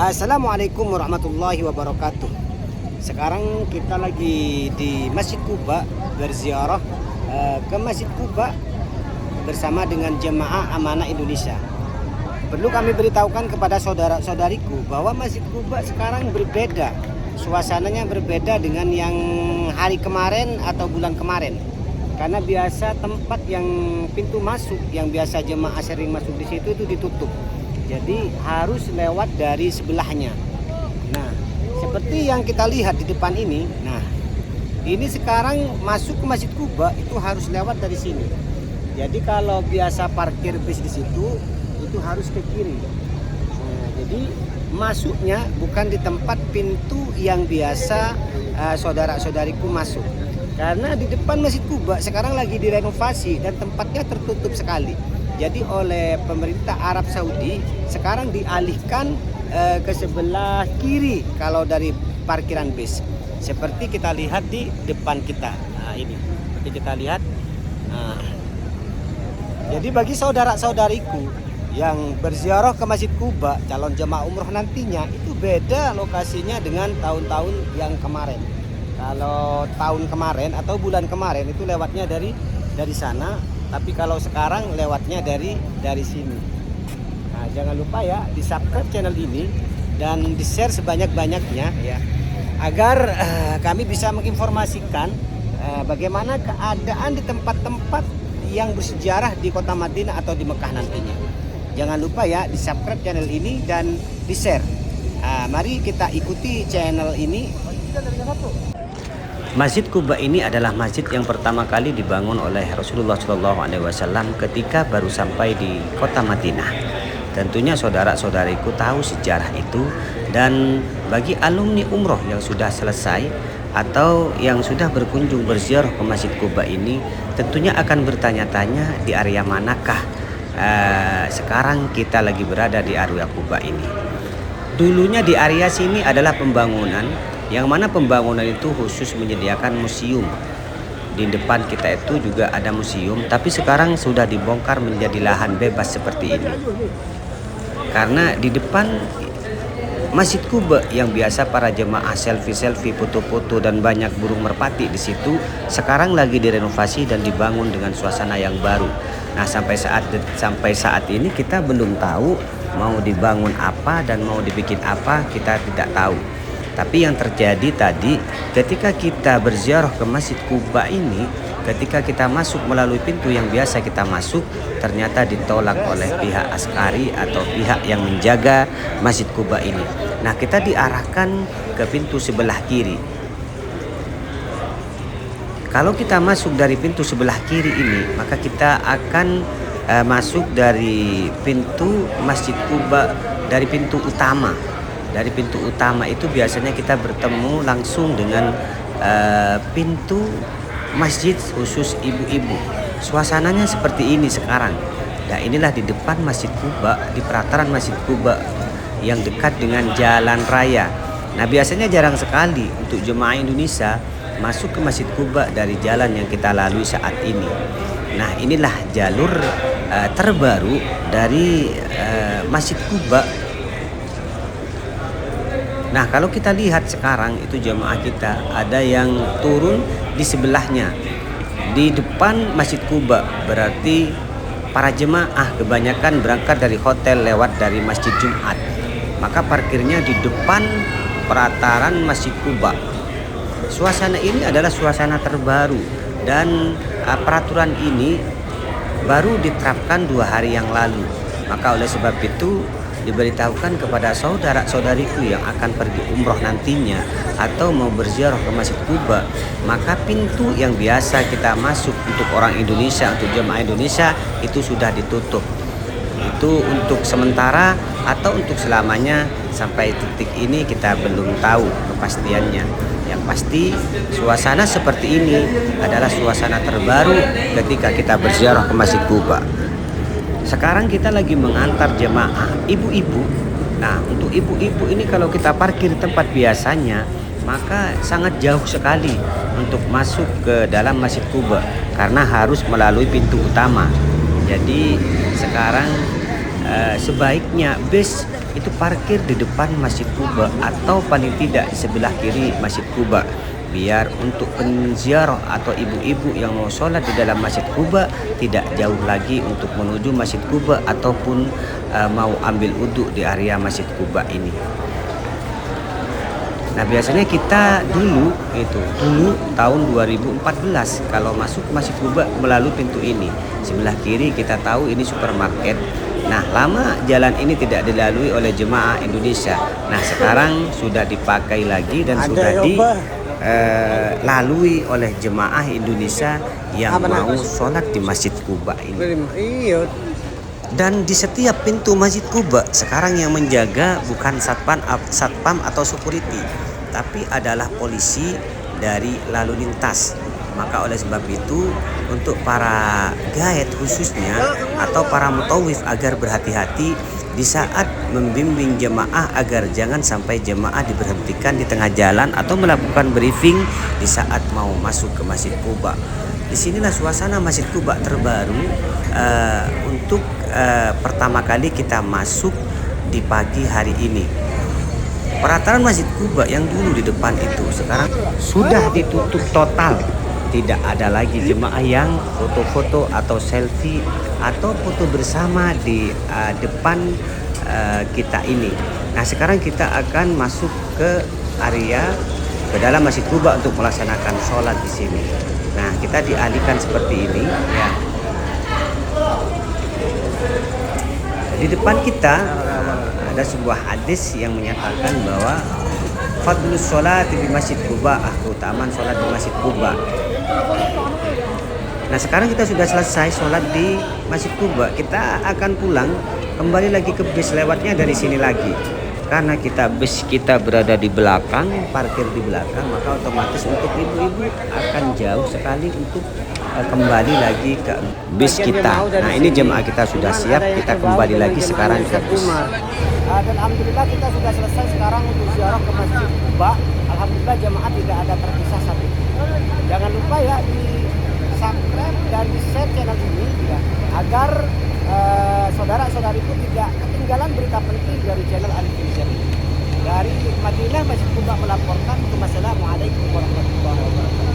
Assalamualaikum warahmatullahi wabarakatuh. Sekarang kita lagi di Masjid Quba berziarah ke Masjid Quba bersama dengan jemaah Amanah Indonesia. Perlu kami beritahukan kepada saudara-saudariku bahwa Masjid Quba sekarang berbeda. Suasananya berbeda dengan yang hari kemarin atau bulan kemarin. Karena biasa tempat yang pintu masuk yang biasa jemaah sering masuk di situ itu ditutup. Jadi harus lewat dari sebelahnya. Nah, seperti yang kita lihat di depan ini. Nah, ini sekarang masuk ke Masjid Quba itu harus lewat dari sini. Jadi kalau biasa parkir bis di situ itu harus ke kiri. Nah, jadi masuknya bukan di tempat pintu yang biasa saudara-saudariku masuk. Karena di depan Masjid Quba sekarang lagi direnovasi dan tempatnya tertutup sekali. Jadi oleh pemerintah Arab Saudi sekarang dialihkan ke sebelah kiri kalau dari parkiran bis. Seperti kita lihat di depan kita. Nah, ini seperti kita lihat. Nah, jadi bagi saudara-saudariku yang berziarah ke Masjid Quba, calon jemaah umroh nantinya itu beda lokasinya dengan tahun-tahun yang kemarin. Kalau tahun kemarin atau bulan kemarin itu lewatnya dari sana. Tapi kalau sekarang lewatnya dari sini. Nah, jangan lupa ya di subscribe channel ini dan di share sebanyak-banyaknya ya, agar kami bisa menginformasikan bagaimana keadaan di tempat-tempat yang bersejarah di kota Madinah atau di Mekah nantinya. Jangan lupa ya di subscribe channel ini dan di share. Mari kita ikuti channel ini. Masjid Quba ini adalah masjid yang pertama kali dibangun oleh Rasulullah SAW ketika baru sampai di kota Madinah. Tentunya saudara-saudariku tahu sejarah itu, dan bagi alumni umroh yang sudah selesai atau yang sudah berkunjung berziarah ke Masjid Quba ini tentunya akan bertanya-tanya di area manakah sekarang kita lagi berada di area Quba ini. Dulunya di area sini adalah pembangunan, yang mana pembangunan itu khusus menyediakan museum. Di depan kita itu juga ada museum, tapi sekarang sudah dibongkar menjadi lahan bebas seperti ini. Karena di depan Masjid Quba yang biasa para jemaah selfie-selfie, foto-foto dan banyak burung merpati di situ, sekarang lagi direnovasi dan dibangun dengan suasana yang baru. Nah, sampai saat ini kita belum tahu mau dibangun apa dan mau dibikin apa, kita tidak tahu. Tapi yang terjadi tadi ketika kita berziarah ke Masjid Quba ini, ketika kita masuk melalui pintu yang biasa kita masuk, ternyata ditolak oleh pihak askari atau pihak yang menjaga Masjid Quba ini. Nah, kita diarahkan ke pintu sebelah kiri. Kalau kita masuk dari pintu sebelah kiri ini, maka kita akan masuk dari pintu Masjid Quba, dari pintu utama. Dari pintu utama itu biasanya kita bertemu langsung dengan pintu masjid khusus ibu-ibu. Suasananya seperti ini sekarang. Nah, inilah di depan Masjid Quba, di pelataran Masjid Quba yang dekat dengan jalan raya. Nah, biasanya jarang sekali untuk jemaah Indonesia masuk ke Masjid Quba dari jalan yang kita lalui saat ini. Nah, inilah jalur terbaru dari Masjid Quba. Nah, kalau kita lihat sekarang itu jemaah kita ada yang turun di sebelahnya di depan Masjid Quba. Berarti para jemaah kebanyakan berangkat dari hotel lewat dari Masjid Jumat. Maka parkirnya di depan pelataran Masjid Quba. Suasana ini adalah suasana terbaru dan peraturan ini baru diterapkan 2 hari yang lalu. Maka oleh sebab itu diberitahukan kepada saudara-saudariku yang akan pergi umroh nantinya atau mau berziarah ke Masjid Quba, maka pintu yang biasa kita masuk untuk orang Indonesia, untuk jemaah Indonesia itu sudah ditutup. Itu untuk sementara atau untuk selamanya, sampai titik ini kita belum tahu kepastiannya. Yang pasti suasana seperti ini adalah suasana terbaru ketika kita berziarah ke Masjid Quba. Sekarang kita lagi mengantar jemaah ibu-ibu. Nah, untuk ibu-ibu ini kalau kita parkir tempat biasanya, maka sangat jauh sekali untuk masuk ke dalam Masjid Quba karena harus melalui pintu utama. Jadi sekarang sebaiknya bis itu parkir di depan Masjid Quba atau paling tidak di sebelah kiri Masjid Quba, biar untuk penziarah atau ibu-ibu yang mau sholat di dalam Masjid Quba tidak jauh lagi untuk menuju Masjid Quba ataupun mau ambil wudhu di area Masjid Quba ini. Nah, biasanya kita dulu tahun 2014 kalau masuk ke Masjid Quba melalui pintu ini. Sebelah kiri kita tahu ini supermarket. Nah, lama jalan ini tidak dilalui oleh jemaah Indonesia. Nah, sekarang sudah dipakai lagi dan sudah dilalui oleh jemaah Indonesia yang mau sholat di Masjid Quba ini. Dan di setiap pintu Masjid Quba sekarang yang menjaga bukan satpam atau security, tapi adalah polisi dari lalu lintas. Maka oleh sebab itu untuk para guide khususnya atau para mutawif agar berhati-hati di saat membimbing jemaah agar jangan sampai jemaah diberhentikan di tengah jalan atau melakukan briefing di saat mau masuk ke Masjid Quba. Disinilah suasana Masjid Quba terbaru untuk pertama kali kita masuk di pagi hari ini. Perataran Masjid Quba yang dulu di depan itu sekarang sudah ditutup total. Tidak ada lagi jemaah yang foto-foto atau selfie atau foto bersama di depan kita ini. Nah, sekarang kita akan masuk ke area ke dalam Masjid Quba untuk melaksanakan sholat di sini. Nah, kita dialihkan seperti ini ya. Di depan kita ada sebuah hadis yang menyatakan bahwa fadlus sholat di Masjid Quba, keutamaan sholat di Masjid Quba. Nah, sekarang kita sudah selesai sholat di Masjid Quba. Kita akan pulang, kembali lagi ke bis, lewatnya dari sini lagi. Karena bis kita berada di belakang, parkir di belakang, maka otomatis untuk ibu-ibu akan jauh sekali untuk kembali lagi ke bis kita. Nah, ini jemaah kita sudah siap, kita kembali lagi sekarang ke bis. Dan alhamdulillah kita sudah selesai sekarang untuk ziarah ke Masjid Quba. Alhamdulillah jemaah tidak ada terpisah satu. Jangan lupa ya di subscribe dan di share channel ini ya, agar saudara-saudariku tidak ketinggalan berita penting dari channel Alif Indonesia ini. Dari Madinah Masjid Quba melaporkan. Wassalamualaikum warahmatullahi wabarakatuh.